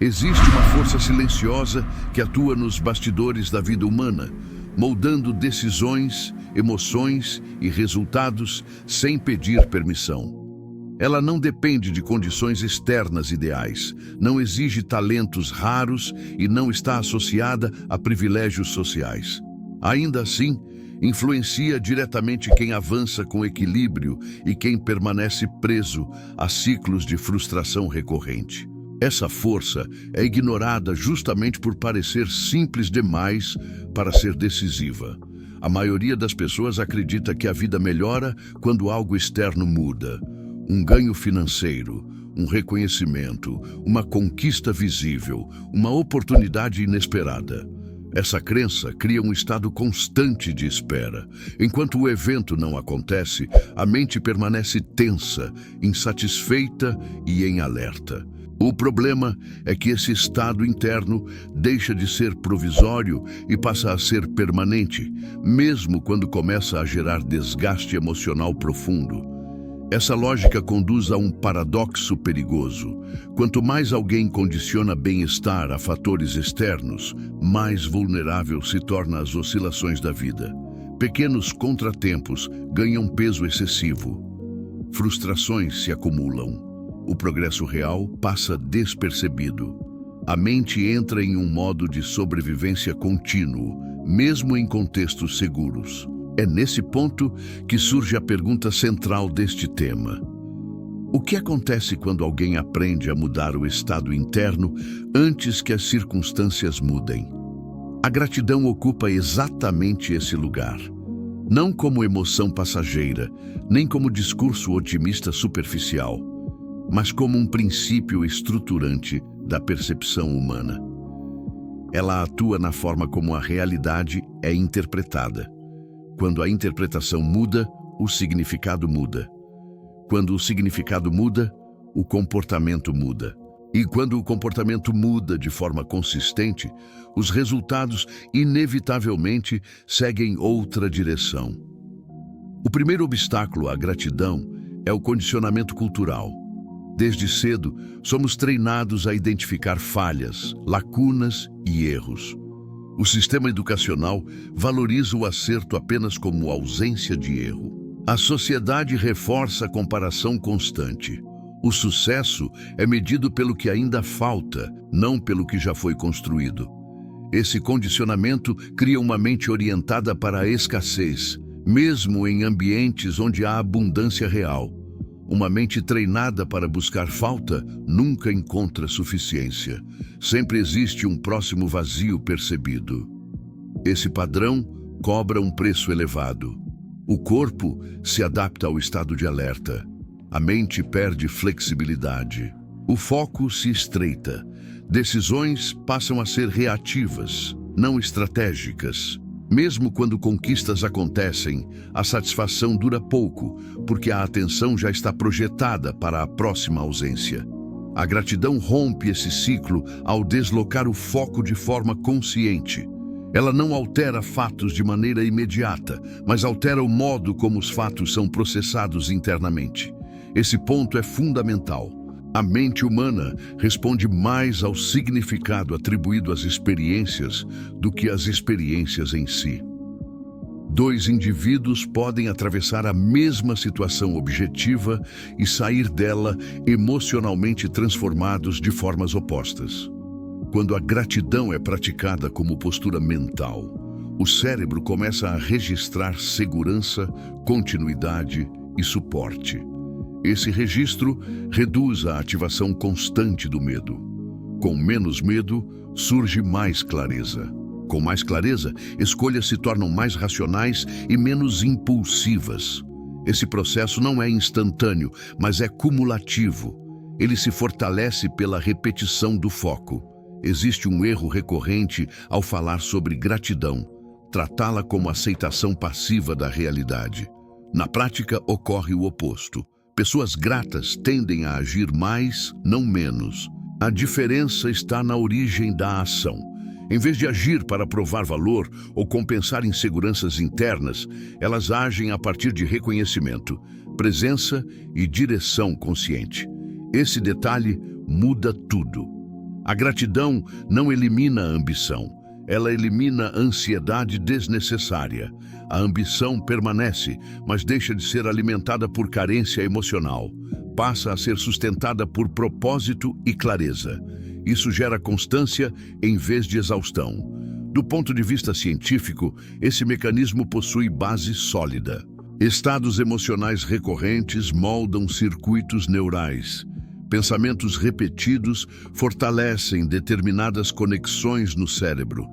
Existe uma força silenciosa que atua nos bastidores da vida humana, moldando decisões, emoções e resultados sem pedir permissão. Ela não depende de condições externas ideais, não exige talentos raros e não está associada a privilégios sociais. Ainda assim, influencia diretamente quem avança com equilíbrio e quem permanece preso a ciclos de frustração recorrente. Essa força é ignorada justamente por parecer simples demais para ser decisiva. A maioria das pessoas acredita que a vida melhora quando algo externo muda. Um ganho financeiro, um reconhecimento, uma conquista visível, uma oportunidade inesperada. Essa crença cria um estado constante de espera. Enquanto o evento não acontece, a mente permanece tensa, insatisfeita e em alerta. O problema é que esse estado interno deixa de ser provisório e passa a ser permanente, mesmo quando começa a gerar desgaste emocional profundo. Essa lógica conduz a um paradoxo perigoso. Quanto mais alguém condiciona bem-estar a fatores externos, mais vulnerável se torna às oscilações da vida. Pequenos contratempos ganham peso excessivo. Frustrações se acumulam. O progresso real passa despercebido. A mente entra em um modo de sobrevivência contínuo, mesmo em contextos seguros. É nesse ponto que surge a pergunta central deste tema. O que acontece quando alguém aprende a mudar o estado interno antes que as circunstâncias mudem? A gratidão ocupa exatamente esse lugar. Não como emoção passageira, nem como discurso otimista superficial, mas como um princípio estruturante da percepção humana. Ela atua na forma como a realidade é interpretada. Quando a interpretação muda, o significado muda. Quando o significado muda, o comportamento muda. E quando o comportamento muda de forma consistente, os resultados inevitavelmente seguem outra direção. O primeiro obstáculo à gratidão é o condicionamento cultural. Desde cedo, somos treinados a identificar falhas, lacunas e erros. O sistema educacional valoriza o acerto apenas como ausência de erro. A sociedade reforça a comparação constante. O sucesso é medido pelo que ainda falta, não pelo que já foi construído. Esse condicionamento cria uma mente orientada para a escassez, mesmo em ambientes onde há abundância real. Uma mente treinada para buscar falta nunca encontra suficiência. Sempre existe um próximo vazio percebido. Esse padrão cobra um preço elevado. O corpo se adapta ao estado de alerta. A mente perde flexibilidade. O foco se estreita. Decisões passam a ser reativas, não estratégicas. Mesmo quando conquistas acontecem, a satisfação dura pouco, porque a atenção já está projetada para a próxima ausência. A gratidão rompe esse ciclo ao deslocar o foco de forma consciente. Ela não altera fatos de maneira imediata, mas altera o modo como os fatos são processados internamente. Esse ponto é fundamental. A mente humana responde mais ao significado atribuído às experiências do que às experiências em si. Dois indivíduos podem atravessar a mesma situação objetiva e sair dela emocionalmente transformados de formas opostas. Quando a gratidão é praticada como postura mental, o cérebro começa a registrar segurança, continuidade e suporte. Esse registro reduz a ativação constante do medo. Com menos medo, surge mais clareza. Com mais clareza, escolhas se tornam mais racionais e menos impulsivas. Esse processo não é instantâneo, mas é cumulativo. Ele se fortalece pela repetição do foco. Existe um erro recorrente ao falar sobre gratidão, tratá-la como aceitação passiva da realidade. Na prática, ocorre o oposto. Pessoas gratas tendem a agir mais, não menos. A diferença está na origem da ação. Em vez de agir para provar valor ou compensar inseguranças internas, elas agem a partir de reconhecimento, presença e direção consciente. Esse detalhe muda tudo. A gratidão não elimina a ambição, ela elimina a ansiedade desnecessária. A ambição permanece, mas deixa de ser alimentada por carência emocional. Passa a ser sustentada por propósito e clareza. Isso gera constância em vez de exaustão. Do ponto de vista científico, esse mecanismo possui base sólida. Estados emocionais recorrentes moldam circuitos neurais. Pensamentos repetidos fortalecem determinadas conexões no cérebro.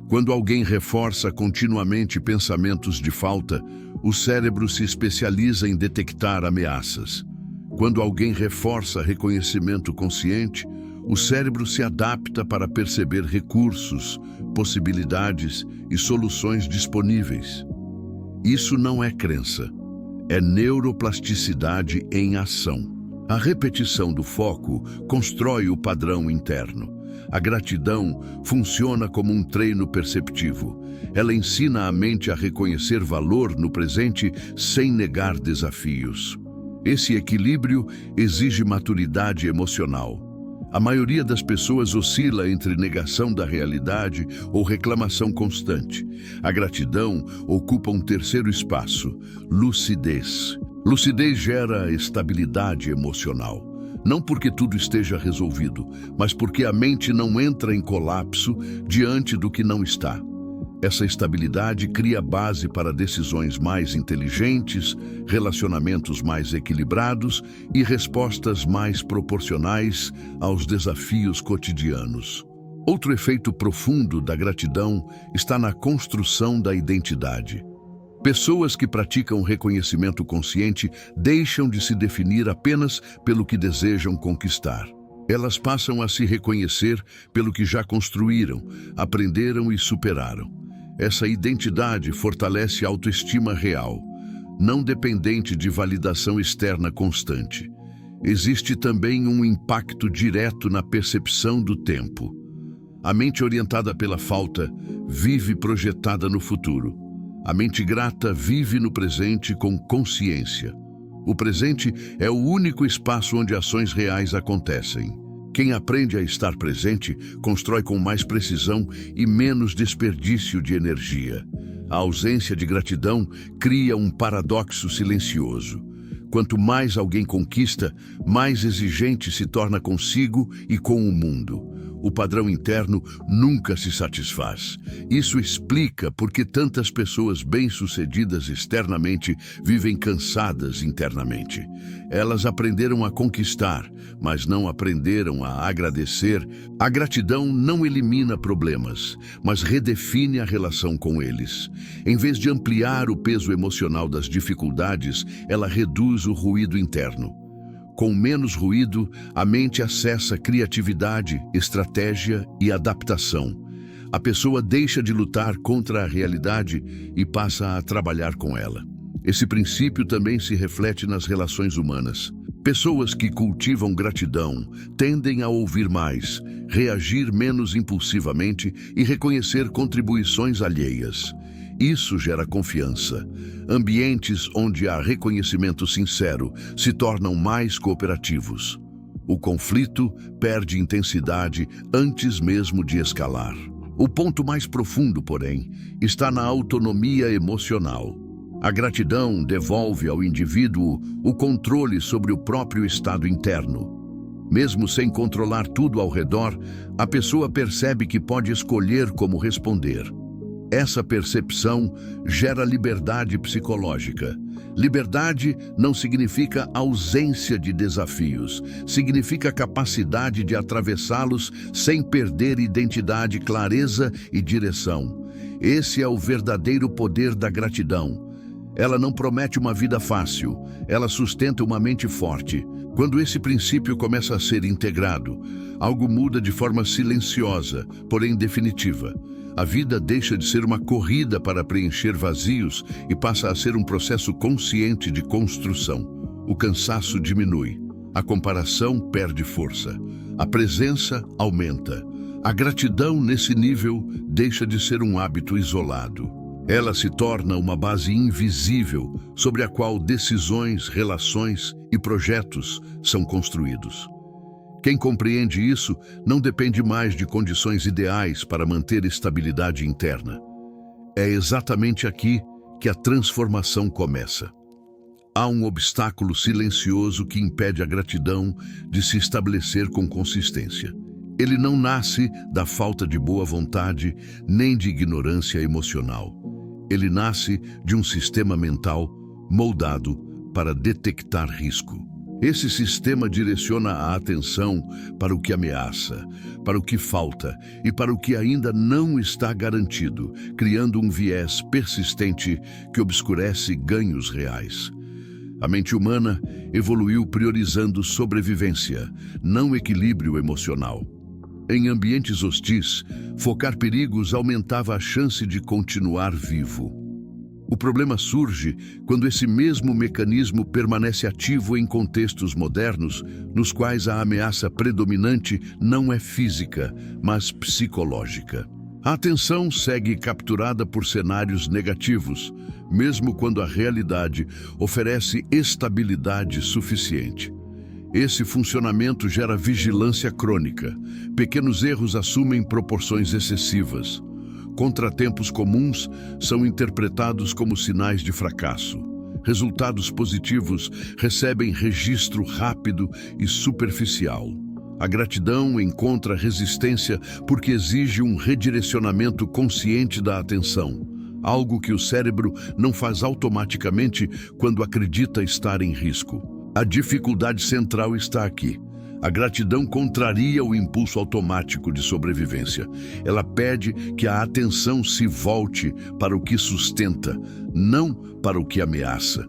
Quando alguém reforça continuamente pensamentos de falta, o cérebro se especializa em detectar ameaças. Quando alguém reforça reconhecimento consciente, o cérebro se adapta para perceber recursos, possibilidades e soluções disponíveis. Isso não é crença, é neuroplasticidade em ação. A repetição do foco constrói o padrão interno. A gratidão funciona como um treino perceptivo. Ela ensina a mente a reconhecer valor no presente sem negar desafios. Esse equilíbrio exige maturidade emocional. A maioria das pessoas oscila entre negação da realidade ou reclamação constante. A gratidão ocupa um terceiro espaço, lucidez. Lucidez gera estabilidade emocional. Não porque tudo esteja resolvido, mas porque a mente não entra em colapso diante do que não está. Essa estabilidade cria base para decisões mais inteligentes, relacionamentos mais equilibrados e respostas mais proporcionais aos desafios cotidianos. Outro efeito profundo da gratidão está na construção da identidade. Pessoas que praticam reconhecimento consciente deixam de se definir apenas pelo que desejam conquistar. Elas passam a se reconhecer pelo que já construíram, aprenderam e superaram. Essa identidade fortalece a autoestima real, não dependente de validação externa constante. Existe também um impacto direto na percepção do tempo. A mente orientada pela falta vive projetada no futuro. A mente grata vive no presente com consciência. O presente é o único espaço onde ações reais acontecem. Quem aprende a estar presente constrói com mais precisão e menos desperdício de energia. A ausência de gratidão cria um paradoxo silencioso. Quanto mais alguém conquista, mais exigente se torna consigo e com o mundo. O padrão interno nunca se satisfaz. Isso explica por que tantas pessoas bem-sucedidas externamente vivem cansadas internamente. Elas aprenderam a conquistar, mas não aprenderam a agradecer. A gratidão não elimina problemas, mas redefine a relação com eles. Em vez de ampliar o peso emocional das dificuldades, ela reduz o ruído interno. Com menos ruído, a mente acessa criatividade, estratégia e adaptação. A pessoa deixa de lutar contra a realidade e passa a trabalhar com ela. Esse princípio também se reflete nas relações humanas. Pessoas que cultivam gratidão tendem a ouvir mais, reagir menos impulsivamente e reconhecer contribuições alheias. Isso gera confiança. Ambientes onde há reconhecimento sincero se tornam mais cooperativos. O conflito perde intensidade antes mesmo de escalar. O ponto mais profundo, porém, está na autonomia emocional. A gratidão devolve ao indivíduo o controle sobre o próprio estado interno. Mesmo sem controlar tudo ao redor, a pessoa percebe que pode escolher como responder. Essa percepção gera liberdade psicológica. Liberdade não significa ausência de desafios, significa capacidade de atravessá-los sem perder identidade, clareza e direção. Esse é o verdadeiro poder da gratidão. Ela não promete uma vida fácil, ela sustenta uma mente forte. Quando esse princípio começa a ser integrado, algo muda de forma silenciosa, porém definitiva. A vida deixa de ser uma corrida para preencher vazios e passa a ser um processo consciente de construção. O cansaço diminui, a comparação perde força, a presença aumenta. A gratidão nesse nível deixa de ser um hábito isolado. Ela se torna uma base invisível sobre a qual decisões, relações e projetos são construídos. Quem compreende isso não depende mais de condições ideais para manter estabilidade interna. É exatamente aqui que a transformação começa. Há um obstáculo silencioso que impede a gratidão de se estabelecer com consistência. Ele não nasce da falta de boa vontade nem de ignorância emocional. Ele nasce de um sistema mental moldado para detectar risco. Esse sistema direciona a atenção para o que ameaça, para o que falta e para o que ainda não está garantido, criando um viés persistente que obscurece ganhos reais. A mente humana evoluiu priorizando sobrevivência, não equilíbrio emocional. Em ambientes hostis, focar perigos aumentava a chance de continuar vivo. O problema surge quando esse mesmo mecanismo permanece ativo em contextos modernos, nos quais a ameaça predominante não é física, mas psicológica. A atenção segue capturada por cenários negativos, mesmo quando a realidade oferece estabilidade suficiente. Esse funcionamento gera vigilância crônica. Pequenos erros assumem proporções excessivas. Contratempos comuns são interpretados como sinais de fracasso. Resultados positivos recebem registro rápido e superficial. A gratidão encontra resistência porque exige um redirecionamento consciente da atenção, algo que o cérebro não faz automaticamente quando acredita estar em risco. A dificuldade central está aqui. A gratidão contraria o impulso automático de sobrevivência. Ela pede que a atenção se volte para o que sustenta, não para o que ameaça.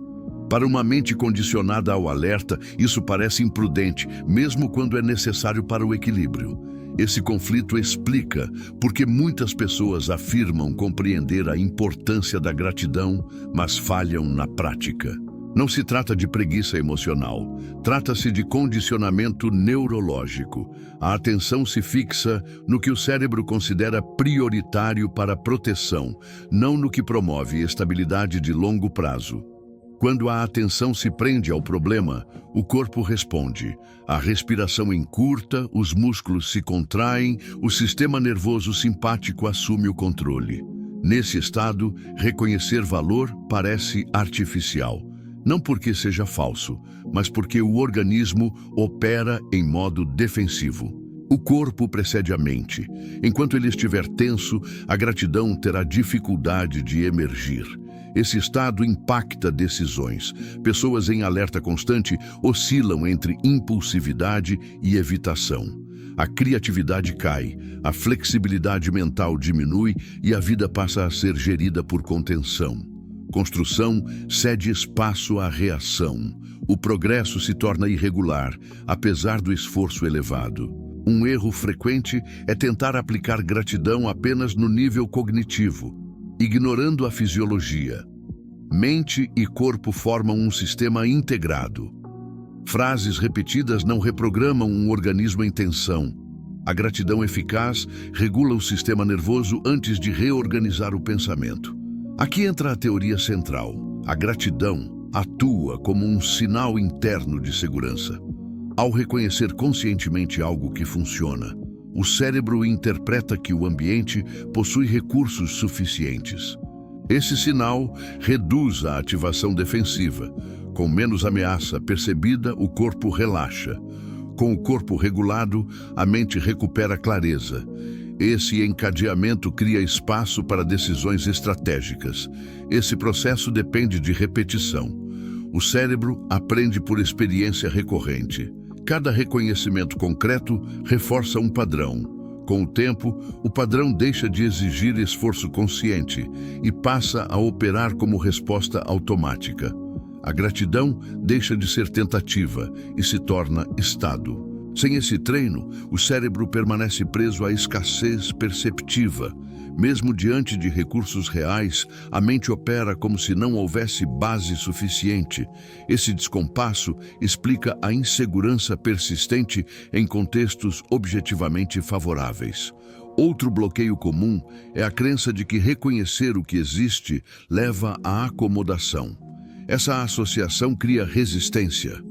Para uma mente condicionada ao alerta, isso parece imprudente, mesmo quando é necessário para o equilíbrio. Esse conflito explica por que muitas pessoas afirmam compreender a importância da gratidão, mas falham na prática. Não se trata de preguiça emocional, trata-se de condicionamento neurológico. A atenção se fixa no que o cérebro considera prioritário para a proteção, não no que promove estabilidade de longo prazo. Quando a atenção se prende ao problema, o corpo responde. A respiração encurta, os músculos se contraem, o sistema nervoso simpático assume o controle. Nesse estado, reconhecer valor parece artificial. Não porque seja falso, mas porque o organismo opera em modo defensivo. O corpo precede a mente. Enquanto ele estiver tenso, a gratidão terá dificuldade de emergir. Esse estado impacta decisões. Pessoas em alerta constante oscilam entre impulsividade e evitação. A criatividade cai, a flexibilidade mental diminui e a vida passa a ser gerida por contenção. Construção cede espaço à reação. O progresso se torna irregular, apesar do esforço elevado. Um erro frequente é tentar aplicar gratidão apenas no nível cognitivo, ignorando a fisiologia. Mente e corpo formam um sistema integrado. Frases repetidas não reprogramam um organismo em tensão. A gratidão eficaz regula o sistema nervoso antes de reorganizar o pensamento. Aqui entra a teoria central. A gratidão atua como um sinal interno de segurança. Ao reconhecer conscientemente algo que funciona, o cérebro interpreta que o ambiente possui recursos suficientes. Esse sinal reduz a ativação defensiva. Com menos ameaça percebida, o corpo relaxa. Com o corpo regulado, a mente recupera clareza. Esse encadeamento cria espaço para decisões estratégicas. Esse processo depende de repetição. O cérebro aprende por experiência recorrente. Cada reconhecimento concreto reforça um padrão. Com o tempo, o padrão deixa de exigir esforço consciente e passa a operar como resposta automática. A gratidão deixa de ser tentativa e se torna estado. Sem esse treino, o cérebro permanece preso à escassez perceptiva. Mesmo diante de recursos reais, a mente opera como se não houvesse base suficiente. Esse descompasso explica a insegurança persistente em contextos objetivamente favoráveis. Outro bloqueio comum é a crença de que reconhecer o que existe leva à acomodação. Essa associação cria resistência.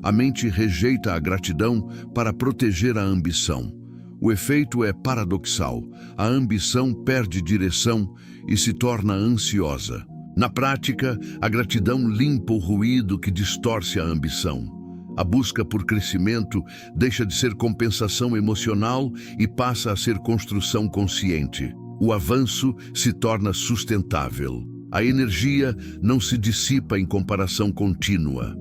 A mente rejeita a gratidão para proteger a ambição. O efeito é paradoxal. A ambição perde direção e se torna ansiosa. Na prática, a gratidão limpa o ruído que distorce a ambição. A busca por crescimento deixa de ser compensação emocional e passa a ser construção consciente. O avanço se torna sustentável. A energia não se dissipa em comparação contínua.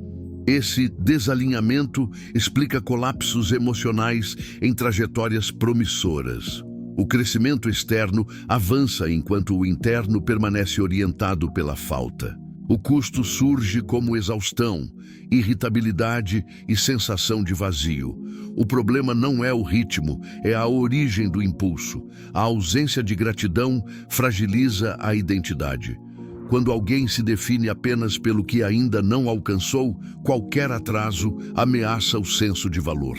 Esse desalinhamento explica colapsos emocionais em trajetórias promissoras. O crescimento externo avança enquanto o interno permanece orientado pela falta. O custo surge como exaustão, irritabilidade e sensação de vazio. O problema não é o ritmo, é a origem do impulso. A ausência de gratidão fragiliza a identidade. Quando alguém se define apenas pelo que ainda não alcançou, qualquer atraso ameaça o senso de valor.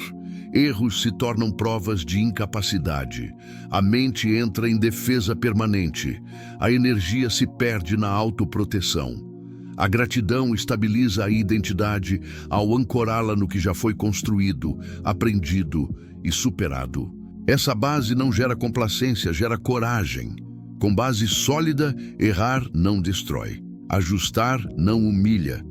Erros se tornam provas de incapacidade. A mente entra em defesa permanente. A energia se perde na autoproteção. A gratidão estabiliza a identidade ao ancorá-la no que já foi construído, aprendido e superado. Essa base não gera complacência, gera coragem. Com base sólida, errar não destrói. Ajustar não humilha.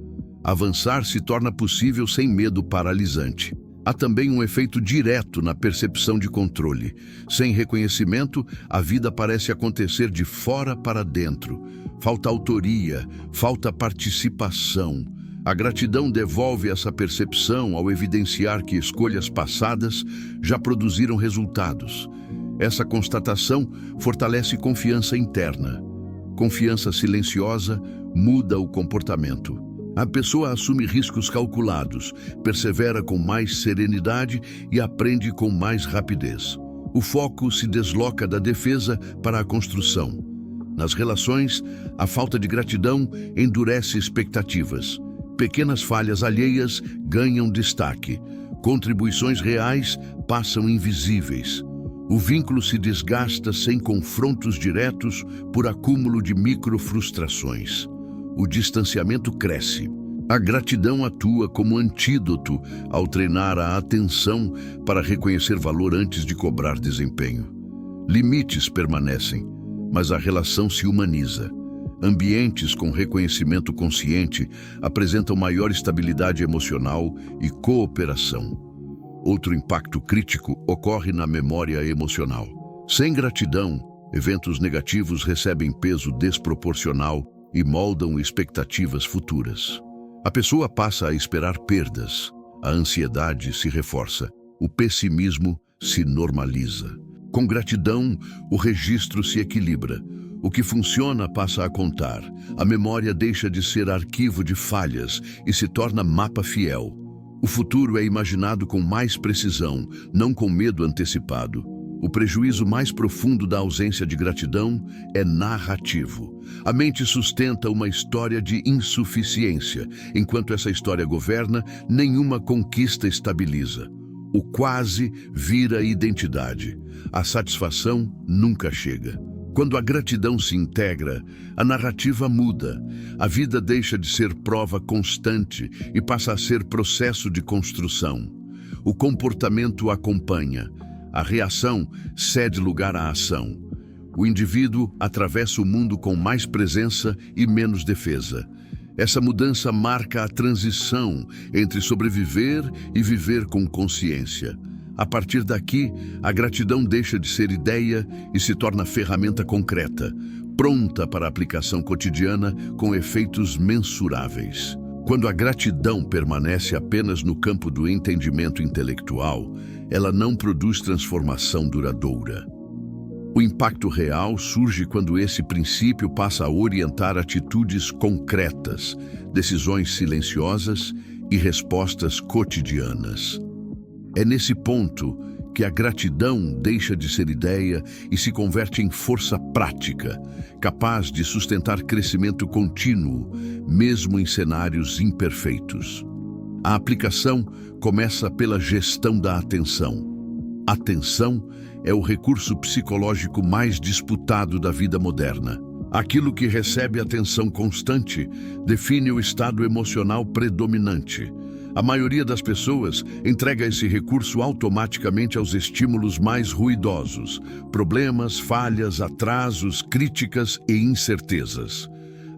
Avançar se torna possível sem medo paralisante. Há também um efeito direto na percepção de controle. Sem reconhecimento, a vida parece acontecer de fora para dentro. Falta autoria, falta participação. A gratidão devolve essa percepção ao evidenciar que escolhas passadas já produziram resultados. Essa constatação fortalece confiança interna. Confiança silenciosa muda o comportamento. A pessoa assume riscos calculados, persevera com mais serenidade e aprende com mais rapidez. O foco se desloca da defesa para a construção. Nas relações, a falta de gratidão endurece expectativas. Pequenas falhas alheias ganham destaque. Contribuições reais passam invisíveis. O vínculo se desgasta sem confrontos diretos por acúmulo de microfrustrações. O distanciamento cresce. A gratidão atua como antídoto ao treinar a atenção para reconhecer valor antes de cobrar desempenho. Limites permanecem, mas a relação se humaniza. Ambientes com reconhecimento consciente apresentam maior estabilidade emocional e cooperação. Outro impacto crítico ocorre na memória emocional. Sem gratidão, eventos negativos recebem peso desproporcional e moldam expectativas futuras. A pessoa passa a esperar perdas, a ansiedade se reforça, o pessimismo se normaliza. Com gratidão, o registro se equilibra. O que funciona passa a contar. A memória deixa de ser arquivo de falhas e se torna mapa fiel. O futuro é imaginado com mais precisão, não com medo antecipado. O prejuízo mais profundo da ausência de gratidão é narrativo. A mente sustenta uma história de insuficiência. Enquanto essa história governa, nenhuma conquista estabiliza. O quase vira identidade. A satisfação nunca chega. Quando a gratidão se integra, a narrativa muda. A vida deixa de ser prova constante e passa a ser processo de construção. O comportamento acompanha. A reação cede lugar à ação. O indivíduo atravessa o mundo com mais presença e menos defesa. Essa mudança marca a transição entre sobreviver e viver com consciência. A partir daqui, a gratidão deixa de ser ideia e se torna ferramenta concreta, pronta para aplicação cotidiana com efeitos mensuráveis. Quando a gratidão permanece apenas no campo do entendimento intelectual, ela não produz transformação duradoura. O impacto real surge quando esse princípio passa a orientar atitudes concretas, decisões silenciosas e respostas cotidianas. É nesse ponto que a gratidão deixa de ser ideia e se converte em força prática, capaz de sustentar crescimento contínuo, mesmo em cenários imperfeitos. A aplicação começa pela gestão da atenção. Atenção é o recurso psicológico mais disputado da vida moderna. Aquilo que recebe atenção constante define o estado emocional predominante. A maioria das pessoas entrega esse recurso automaticamente aos estímulos mais ruidosos, problemas, falhas, atrasos, críticas e incertezas.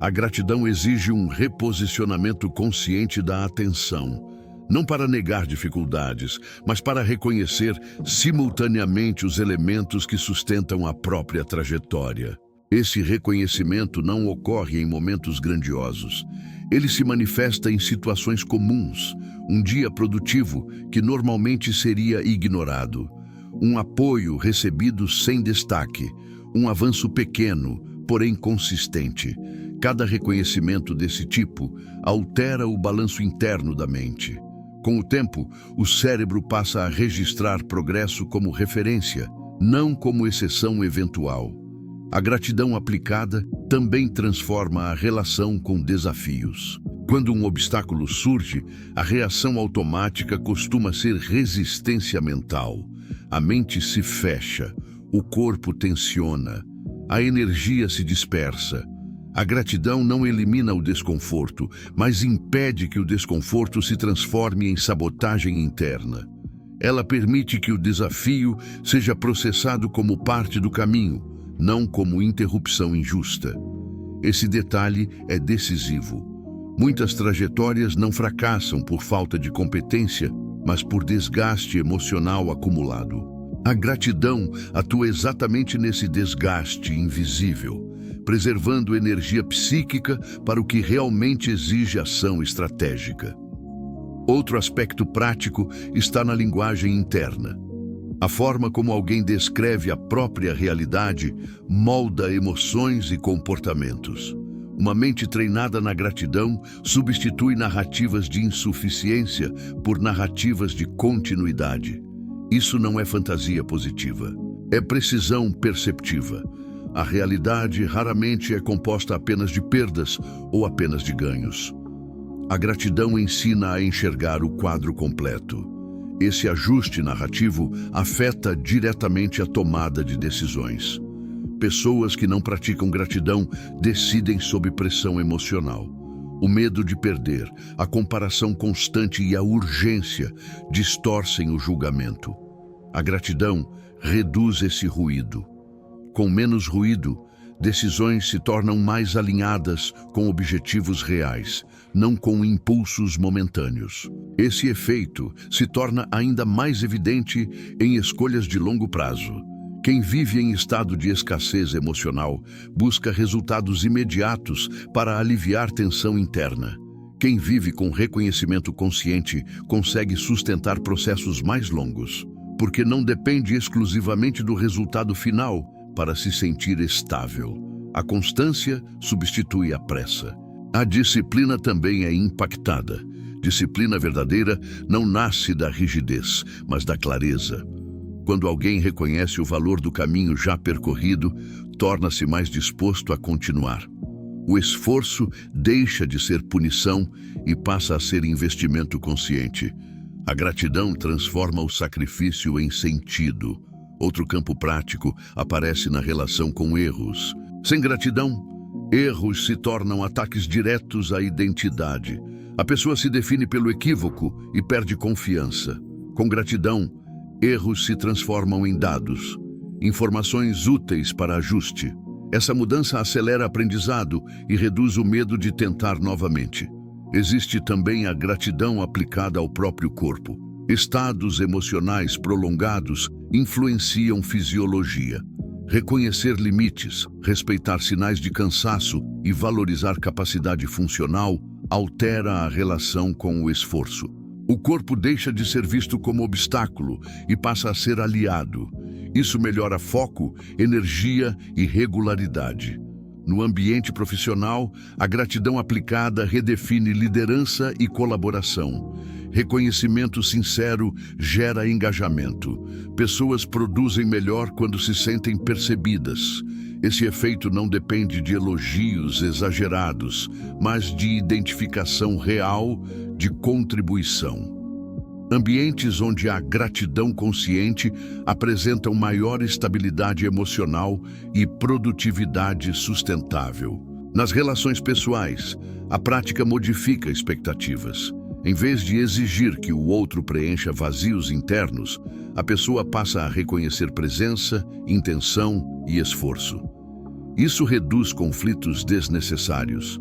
A gratidão exige um reposicionamento consciente da atenção, não para negar dificuldades, mas para reconhecer simultaneamente os elementos que sustentam a própria trajetória. Esse reconhecimento não ocorre em momentos grandiosos. Ele se manifesta em situações comuns, um dia produtivo que normalmente seria ignorado, um apoio recebido sem destaque, um avanço pequeno, porém consistente. Cada reconhecimento desse tipo altera o balanço interno da mente. Com o tempo, o cérebro passa a registrar progresso como referência, não como exceção eventual. A gratidão aplicada também transforma a relação com desafios. Quando um obstáculo surge, a reação automática costuma ser resistência mental. A mente se fecha, o corpo tensiona, a energia se dispersa. A gratidão não elimina o desconforto, mas impede que o desconforto se transforme em sabotagem interna. Ela permite que o desafio seja processado como parte do caminho, não como interrupção injusta. Esse detalhe é decisivo. Muitas trajetórias não fracassam por falta de competência, mas por desgaste emocional acumulado. A gratidão atua exatamente nesse desgaste invisível, preservando energia psíquica para o que realmente exige ação estratégica. Outro aspecto prático está na linguagem interna. A forma como alguém descreve a própria realidade molda emoções e comportamentos. Uma mente treinada na gratidão substitui narrativas de insuficiência por narrativas de continuidade. Isso não é fantasia positiva, é precisão perceptiva. A realidade raramente é composta apenas de perdas ou apenas de ganhos. A gratidão ensina a enxergar o quadro completo. Esse ajuste narrativo afeta diretamente a tomada de decisões. Pessoas que não praticam gratidão decidem sob pressão emocional. O medo de perder, a comparação constante e a urgência distorcem o julgamento. A gratidão reduz esse ruído. Com menos ruído, decisões se tornam mais alinhadas com objetivos reais, não com impulsos momentâneos. Esse efeito se torna ainda mais evidente em escolhas de longo prazo. Quem vive em estado de escassez emocional busca resultados imediatos para aliviar tensão interna. Quem vive com reconhecimento consciente consegue sustentar processos mais longos, porque não depende exclusivamente do resultado final para se sentir estável. A constância substitui a pressa. A disciplina também é impactada. Disciplina verdadeira não nasce da rigidez, mas da clareza. Quando alguém reconhece o valor do caminho já percorrido, torna-se mais disposto a continuar. O esforço deixa de ser punição e passa a ser investimento consciente. A gratidão transforma o sacrifício em sentido. Outro campo prático aparece na relação com erros. Sem gratidão, erros se tornam ataques diretos à identidade. A pessoa se define pelo equívoco e perde confiança. Com gratidão, erros se transformam em dados, informações úteis para ajuste. Essa mudança acelera aprendizado e reduz o medo de tentar novamente. Existe também a gratidão aplicada ao próprio corpo. Estados emocionais prolongados influenciam fisiologia. Reconhecer limites, respeitar sinais de cansaço e valorizar capacidade funcional altera a relação com o esforço. O corpo deixa de ser visto como obstáculo e passa a ser aliado. Isso melhora foco, energia e regularidade. No ambiente profissional, a gratidão aplicada redefine liderança e colaboração. Reconhecimento sincero gera engajamento. Pessoas produzem melhor quando se sentem percebidas. Esse efeito não depende de elogios exagerados, mas de identificação real, de contribuição. Ambientes onde há gratidão consciente apresentam maior estabilidade emocional e produtividade sustentável. Nas relações pessoais, a prática modifica expectativas. Em vez de exigir que o outro preencha vazios internos, a pessoa passa a reconhecer presença, intenção e esforço. Isso reduz conflitos desnecessários.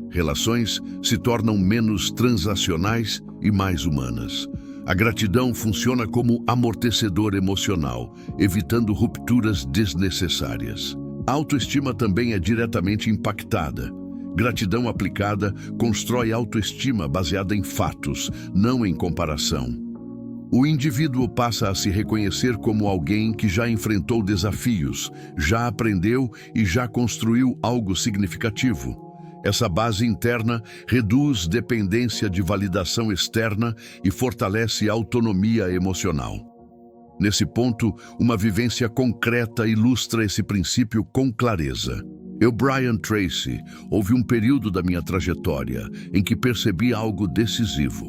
Relações se tornam menos transacionais e mais humanas. A gratidão funciona como amortecedor emocional, evitando rupturas desnecessárias. A autoestima também é diretamente impactada. Gratidão aplicada constrói autoestima baseada em fatos, não em comparação. O indivíduo passa a se reconhecer como alguém que já enfrentou desafios, já aprendeu e já construiu algo significativo. Essa base interna reduz dependência de validação externa e fortalece a autonomia emocional. Nesse ponto, uma vivência concreta ilustra esse princípio com clareza. Brian Tracy, houve um período da minha trajetória em que percebi algo decisivo.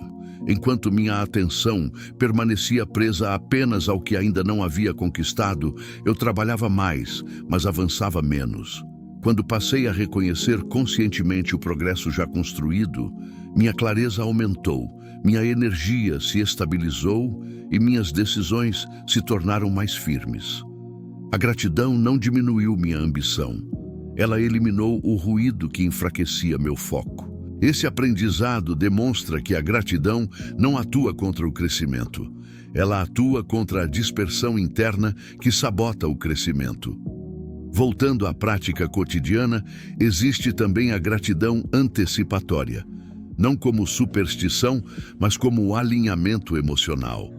Enquanto minha atenção permanecia presa apenas ao que ainda não havia conquistado, eu trabalhava mais, mas avançava menos. Quando passei a reconhecer conscientemente o progresso já construído, minha clareza aumentou, minha energia se estabilizou e minhas decisões se tornaram mais firmes. A gratidão não diminuiu minha ambição. Ela eliminou o ruído que enfraquecia meu foco. Esse aprendizado demonstra que a gratidão não atua contra o crescimento. Ela atua contra a dispersão interna que sabota o crescimento. Voltando à prática cotidiana, existe também a gratidão antecipatória, não como superstição, mas como alinhamento emocional.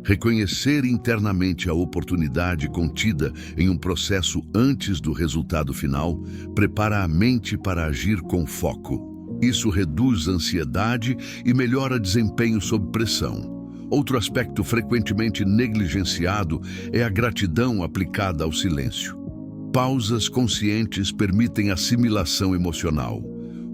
Reconhecer internamente a oportunidade contida em um processo antes do resultado final prepara a mente para agir com foco. Isso reduz a ansiedade e melhora desempenho sob pressão. Outro aspecto frequentemente negligenciado é a gratidão aplicada ao silêncio. Pausas conscientes permitem assimilação emocional.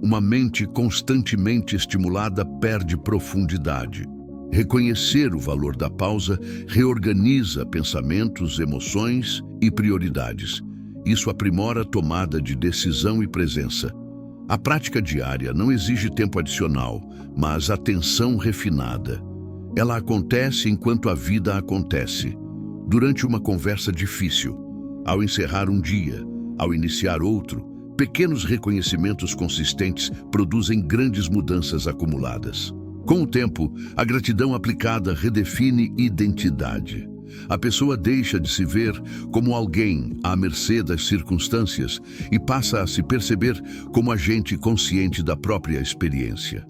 Uma mente constantemente estimulada perde profundidade. Reconhecer o valor da pausa reorganiza pensamentos, emoções e prioridades. Isso aprimora a tomada de decisão e presença. A prática diária não exige tempo adicional, mas atenção refinada. Ela acontece enquanto a vida acontece. Durante uma conversa difícil, ao encerrar um dia, ao iniciar outro, pequenos reconhecimentos consistentes produzem grandes mudanças acumuladas. Com o tempo, a gratidão aplicada redefine identidade. A pessoa deixa de se ver como alguém à mercê das circunstâncias e passa a se perceber como agente consciente da própria experiência.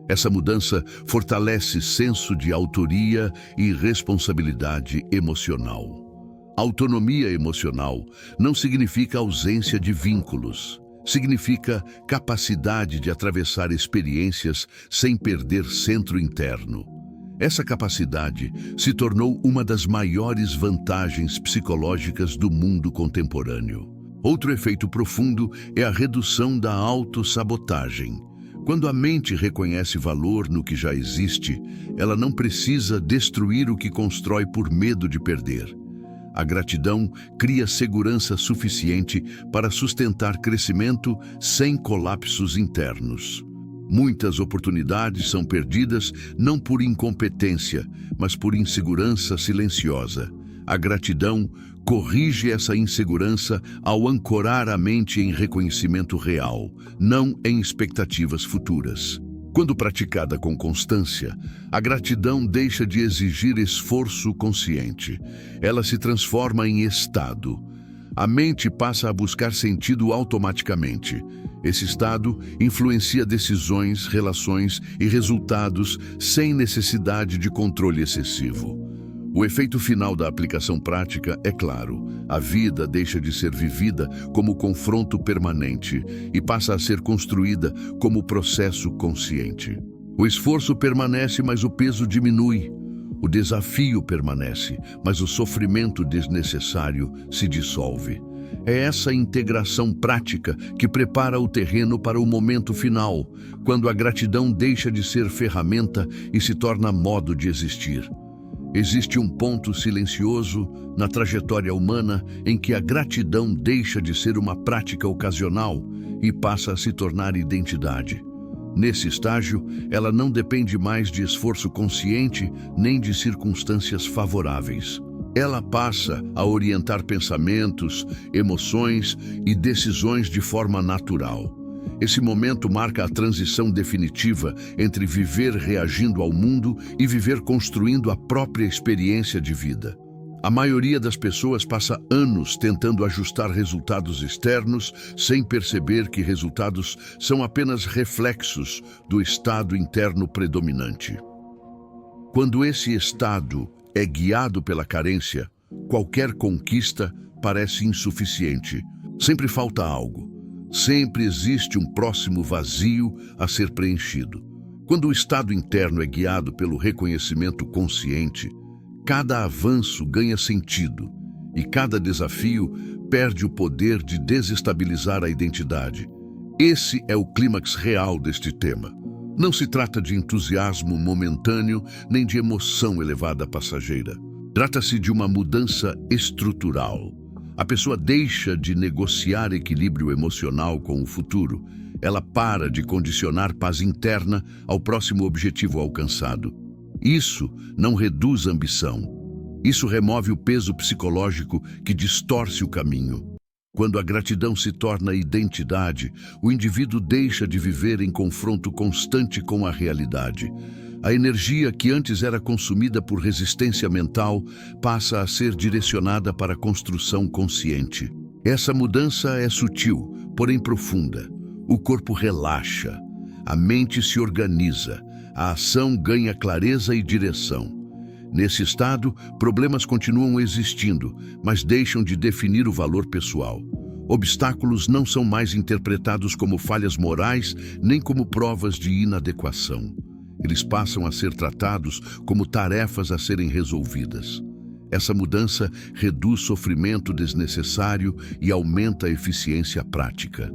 Essa mudança fortalece senso de autoria e responsabilidade emocional. Autonomia emocional não significa ausência de vínculos. Significa capacidade de atravessar experiências sem perder centro interno. Essa capacidade se tornou uma das maiores vantagens psicológicas do mundo contemporâneo. Outro efeito profundo é a redução da autossabotagem. Quando a mente reconhece valor no que já existe, ela não precisa destruir o que constrói por medo de perder. A gratidão cria segurança suficiente para sustentar crescimento sem colapsos internos. Muitas oportunidades são perdidas não por incompetência, mas por insegurança silenciosa. A gratidão corrige essa insegurança ao ancorar a mente em reconhecimento real, não em expectativas futuras. Quando praticada com constância, a gratidão deixa de exigir esforço consciente. Ela se transforma em estado. A mente passa a buscar sentido automaticamente. Esse estado influencia decisões, relações e resultados sem necessidade de controle excessivo. O efeito final da aplicação prática é claro. A vida deixa de ser vivida como confronto permanente e passa a ser construída como processo consciente. O esforço permanece, mas o peso diminui. O desafio permanece, mas o sofrimento desnecessário se dissolve. É essa integração prática que prepara o terreno para o momento final, quando a gratidão deixa de ser ferramenta e se torna modo de existir. Existe um ponto silencioso na trajetória humana em que a gratidão deixa de ser uma prática ocasional e passa a se tornar identidade. Nesse estágio, ela não depende mais de esforço consciente nem de circunstâncias favoráveis. Ela passa a orientar pensamentos, emoções e decisões de forma natural. Esse momento marca a transição definitiva entre viver reagindo ao mundo e viver construindo a própria experiência de vida. A maioria das pessoas passa anos tentando ajustar resultados externos sem perceber que resultados são apenas reflexos do estado interno predominante. Quando esse estado é guiado pela carência, qualquer conquista parece insuficiente. Sempre falta algo. Sempre existe um próximo vazio a ser preenchido. Quando o estado interno é guiado pelo reconhecimento consciente, cada avanço ganha sentido e cada desafio perde o poder de desestabilizar a identidade. Esse é o clímax real deste tema. Não se trata de entusiasmo momentâneo nem de emoção elevada passageira. Trata-se de uma mudança estrutural. A pessoa deixa de negociar equilíbrio emocional com o futuro. Ela para de condicionar paz interna ao próximo objetivo alcançado. Isso não reduz a ambição. Isso remove o peso psicológico que distorce o caminho. Quando a gratidão se torna identidade, o indivíduo deixa de viver em confronto constante com a realidade. A energia que antes era consumida por resistência mental passa a ser direcionada para a construção consciente. Essa mudança é sutil, porém profunda. O corpo relaxa, a mente se organiza, a ação ganha clareza e direção. Nesse estado, problemas continuam existindo, mas deixam de definir o valor pessoal. Obstáculos não são mais interpretados como falhas morais, nem como provas de inadequação. Eles passam a ser tratados como tarefas a serem resolvidas. Essa mudança reduz sofrimento desnecessário e aumenta a eficiência prática.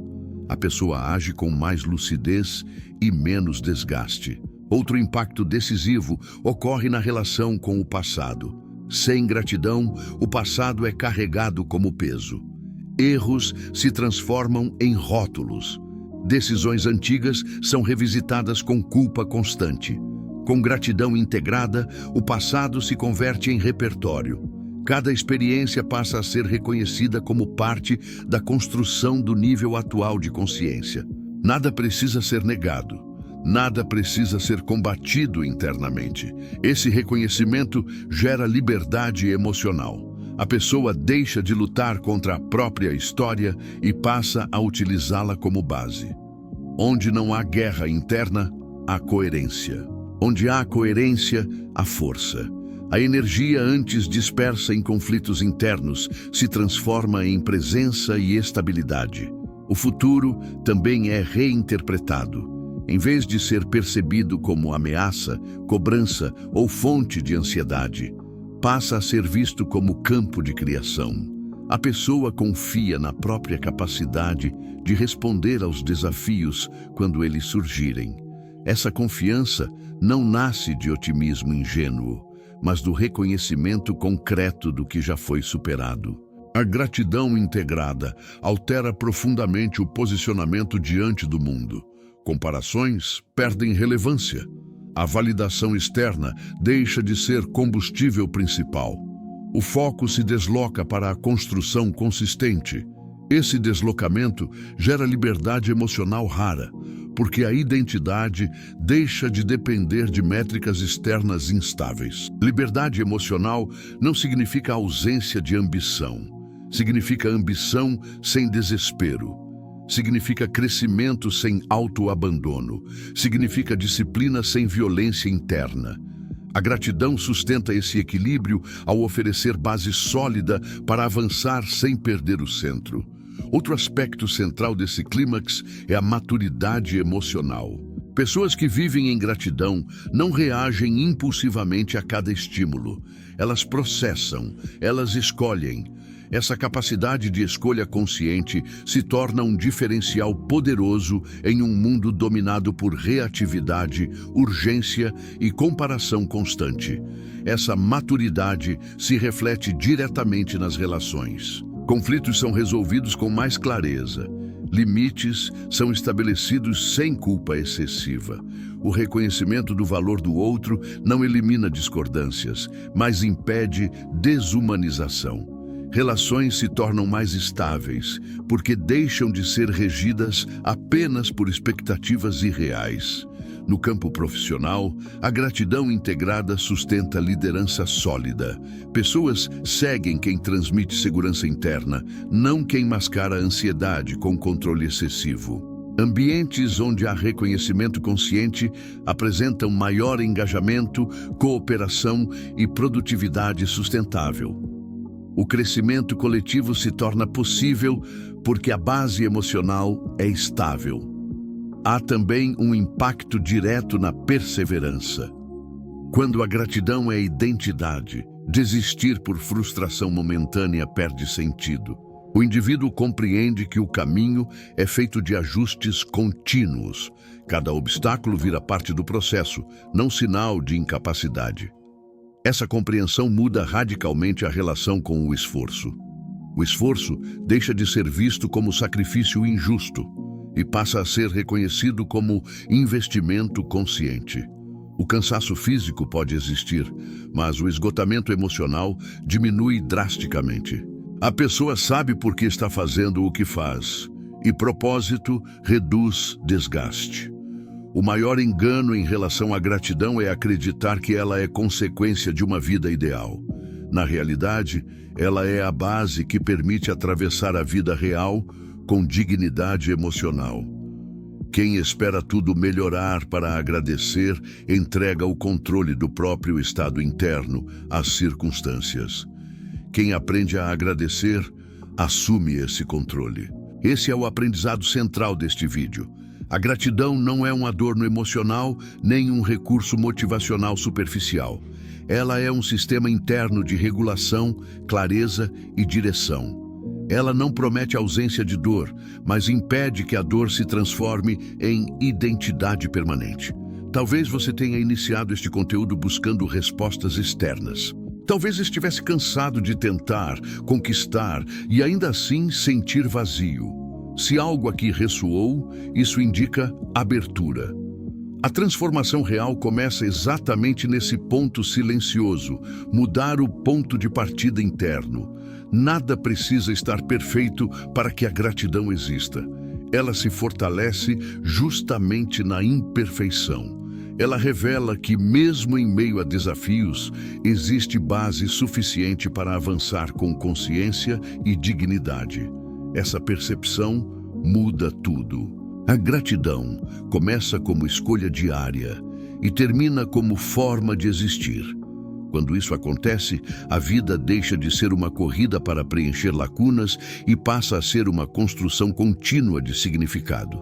A pessoa age com mais lucidez e menos desgaste. Outro impacto decisivo ocorre na relação com o passado. Sem gratidão, o passado é carregado como peso. Erros se transformam em rótulos. Decisões antigas são revisitadas com culpa constante. Com gratidão integrada, o passado se converte em repertório. Cada experiência passa a ser reconhecida como parte da construção do nível atual de consciência. Nada precisa ser negado. Nada precisa ser combatido internamente. Esse reconhecimento gera liberdade emocional. A pessoa deixa de lutar contra a própria história e passa a utilizá-la como base. Onde não há guerra interna, há coerência. Onde há coerência, há força. A energia antes dispersa em conflitos internos se transforma em presença e estabilidade. O futuro também é reinterpretado. Em vez de ser percebido como ameaça, cobrança ou fonte de ansiedade, passa a ser visto como campo de criação. A pessoa confia na própria capacidade de responder aos desafios quando eles surgirem. Essa confiança não nasce de otimismo ingênuo, mas do reconhecimento concreto do que já foi superado. A gratidão integrada altera profundamente o posicionamento diante do mundo. Comparações perdem relevância. A validação externa deixa de ser combustível principal. O foco se desloca para a construção consistente. Esse deslocamento gera liberdade emocional rara, porque a identidade deixa de depender de métricas externas instáveis. Liberdade emocional não significa ausência de ambição. Significa ambição sem desespero. Significa crescimento sem autoabandono. Significa disciplina sem violência interna. A gratidão sustenta esse equilíbrio ao oferecer base sólida para avançar sem perder o centro. Outro aspecto central desse clímax é a maturidade emocional. Pessoas que vivem em gratidão não reagem impulsivamente a cada estímulo. Elas processam, elas escolhem. Essa capacidade de escolha consciente se torna um diferencial poderoso em um mundo dominado por reatividade, urgência e comparação constante. Essa maturidade se reflete diretamente nas relações. Conflitos são resolvidos com mais clareza. Limites são estabelecidos sem culpa excessiva. O reconhecimento do valor do outro não elimina discordâncias, mas impede desumanização. Relações se tornam mais estáveis, porque deixam de ser regidas apenas por expectativas irreais. No campo profissional, a gratidão integrada sustenta liderança sólida. Pessoas seguem quem transmite segurança interna, não quem mascara a ansiedade com controle excessivo. Ambientes onde há reconhecimento consciente apresentam maior engajamento, cooperação e produtividade sustentável. O crescimento coletivo se torna possível porque a base emocional é estável. Há também um impacto direto na perseverança. Quando a gratidão é identidade, desistir por frustração momentânea perde sentido. O indivíduo compreende que o caminho é feito de ajustes contínuos. Cada obstáculo vira parte do processo, não sinal de incapacidade. Essa compreensão muda radicalmente a relação com o esforço. O esforço deixa de ser visto como sacrifício injusto e passa a ser reconhecido como investimento consciente. O cansaço físico pode existir, mas o esgotamento emocional diminui drasticamente. A pessoa sabe por que está fazendo o que faz, e propósito reduz desgaste. O maior engano em relação à gratidão é acreditar que ela é consequência de uma vida ideal. Na realidade, ela é a base que permite atravessar a vida real com dignidade emocional. Quem espera tudo melhorar para agradecer, entrega o controle do próprio estado interno às circunstâncias. Quem aprende a agradecer, assume esse controle. Esse é o aprendizado central deste vídeo. A gratidão não é um adorno emocional, nem um recurso motivacional superficial. Ela é um sistema interno de regulação, clareza e direção. Ela não promete ausência de dor, mas impede que a dor se transforme em identidade permanente. Talvez você tenha iniciado este conteúdo buscando respostas externas. Talvez estivesse cansado de tentar, conquistar e ainda assim sentir vazio. Se algo aqui ressoou, isso indica abertura. A transformação real começa exatamente nesse ponto silencioso, mudar o ponto de partida interno. Nada precisa estar perfeito para que a gratidão exista. Ela se fortalece justamente na imperfeição. Ela revela que, mesmo em meio a desafios, existe base suficiente para avançar com consciência e dignidade. Essa percepção muda tudo. A gratidão começa como escolha diária e termina como forma de existir. Quando isso acontece, a vida deixa de ser uma corrida para preencher lacunas e passa a ser uma construção contínua de significado.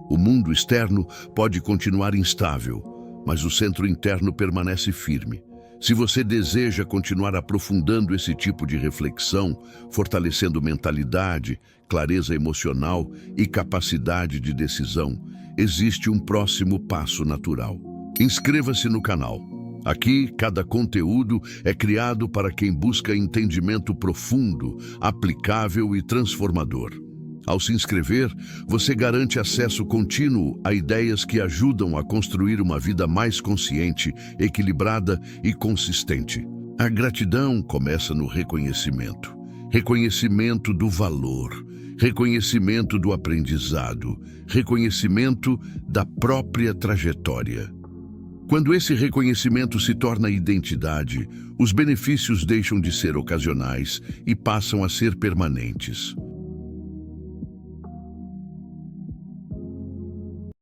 O mundo externo pode continuar instável, mas o centro interno permanece firme. Se você deseja continuar aprofundando esse tipo de reflexão, fortalecendo mentalidade, clareza emocional e capacidade de decisão, existe um próximo passo natural. Inscreva-se no canal. Aqui, cada conteúdo é criado para quem busca entendimento profundo, aplicável e transformador. Ao se inscrever, você garante acesso contínuo a ideias que ajudam a construir uma vida mais consciente, equilibrada e consistente. A gratidão começa no reconhecimento. Reconhecimento do valor, reconhecimento do aprendizado, reconhecimento da própria trajetória. Quando esse reconhecimento se torna identidade, os benefícios deixam de ser ocasionais e passam a ser permanentes.